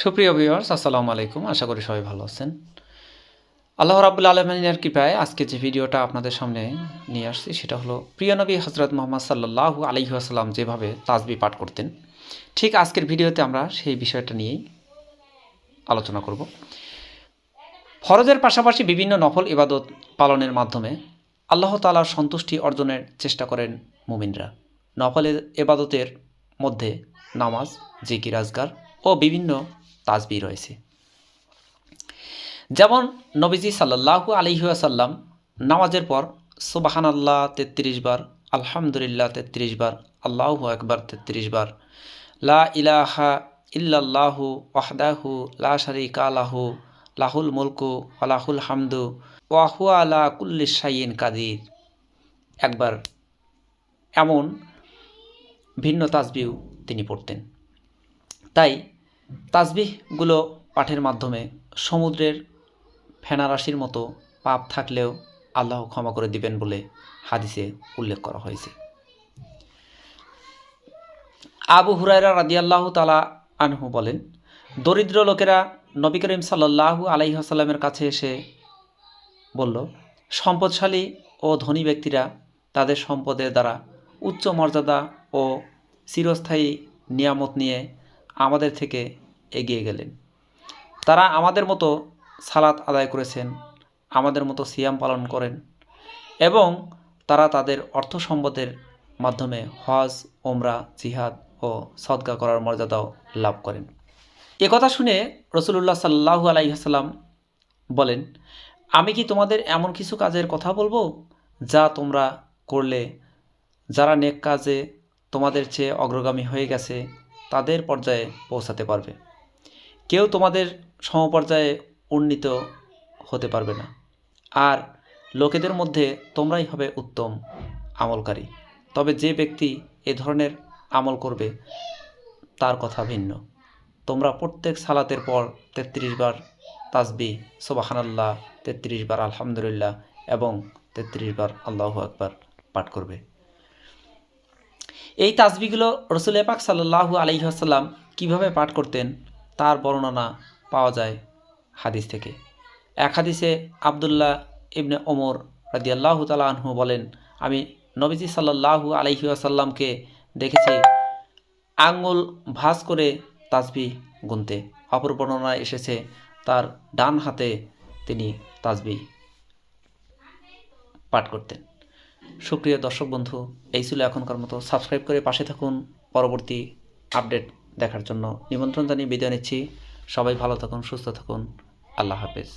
সুপ্রিয় ভিউয়ার্স, আসসালামু আলাইকুম। আশা করি সবাই ভালো আছেন। আল্লাহ রাব্বুল আলামিনের কৃপায় আজকে যে ভিডিওটা আপনাদের সামনে নিয়ে আসছি সেটা হলো প্রিয় নবী হযরত মুহাম্মদ সাল্লাল্লাহু আলাইহি ওয়াসাল্লাম যেভাবে তাসবিহ পাঠ করতেন, ঠিক আজকের ভিডিওতে আমরা সেই বিষয়টা নিয়েই আলোচনা করব। ফরজের পাশাপাশি বিভিন্ন নফল ইবাদত পালনের মাধ্যমে আল্লাহ তাআলার সন্তুষ্টি অর্জনের চেষ্টা করেন মুমিনরা। নফল ইবাদতের মধ্যে নামাজ, জিকির আজকার ও বিভিন্ন তাসবিহ রয়েছে। যেমন নবীজি সাল্লাল্লাহু আলাইহি ওয়াসাল্লাম নামাজের পর সুবহানাল্লাহ ৩৩ বার, আলহামদুলিল্লাহ ৩৩ বার, আল্লাহু আকবার ৩৩ বার, লা ইলাহা ইল্লাল্লাহু ওয়াহদাহু লা শারীকা লাহু লাহুল মুলকু ওয়া লাহুল হামদু ওয়া হুয়া আলা কুল্লি শাইইন কাদির একবার এমন ভিন্ন তাসবিহ তিনি পড়তেন। তাই তাসবিহগুলো পাঠের মাধ্যমে সমুদ্রের ফেনারাশির মতো পাপ থাকলেও আল্লাহ ক্ষমা করে দিবেন বলে হাদিসে উল্লেখ করা হয়েছে। আবু হুরায়রা রাদিয়াল্লাহু তাআলা আনহু বলেন, দরিদ্র লোকেরা নবী করিম সাল্লাল্লাহু আলাইহি ওয়াসাল্লামের কাছে এসে বলল, সম্পদশালী ও ধনী ব্যক্তিরা তাদের সম্পদের দ্বারা উচ্চ মর্যাদা ও চিরস্থায়ী নিয়ামত নিয়ে আমাদের থেকে এগিয়ে গেলেন। তারা আমাদের মতো সালাত আদায় করেছেন, আমাদের মতো সিয়াম পালন করেন এবং তারা তাদের অর্থ সম্পদের মাধ্যমে হজ, ওমরা, জিহাদ ও সদকা করার মর্যাদাও লাভ করেন। একথা শুনে রাসূলুল্লাহ সাল্লাল্লাহু আলাইহি ওয়াসাল্লাম বলেন, আমি কি তোমাদের এমন কিছু কাজের কথা বলবো যা তোমরা করলে যারা নেক কাজে তোমাদের চেয়ে অগ্রগামী হয়ে গেছে তাদের পর্যায়ে পৌঁছাতে পারবে। কেউ তোমাদের সমপর্যায়ে উন্নীত হতে পারবে না, আর লোকেদের মধ্যে তোমরাই হবে উত্তম আমলকারী। তবে যে ব্যক্তি এ ধরনের আমল করবে তার কথা ভিন্ন। তোমরা প্রত্যেক সালাতের পর ৩৩ বার তাসবিহ, সুবহানাল্লাহ ৩৩ বার, আলহামদুলিল্লাহ এবং ৩৩ বার আল্লাহু আকবার পাঠ করবে। এই তাসবিহগুলো রাসূল পাক সাল্লাল্লাহু আলাইহি ওয়াসাল্লাম কীভাবে পাঠ করতেন তার বর্ণনা পাওয়া যায় হাদিস থেকে। এক হাদিসে আবদুল্লাহ ইবনে ওমর রাদিয়াল্লাহু তাআলা আনহু বলেন, আমি নবীজি সাল্লাল্লাহু আলাইহি ওয়াসাল্লামকে দেখেছি আঙ্গুল ভাঁজ করে তাসবিহ গুনতে। অপর বর্ণনায় এসেছে তার ডান হাতে তিনি তাসবিহ পাঠ করতেন। সুপ্রিয় দর্শক বন্ধু, এই ছিল এখনকার মতো। সাবস্ক্রাইব করে পাশে থাকুন। পরবর্তী আপডেট দেখার জন্য নিমন্ত্রণ জানিয়ে বিদায় নিচ্ছি। সবাই ভালো থাকুন, সুস্থ থাকুন। আল্লাহ হাফেজ।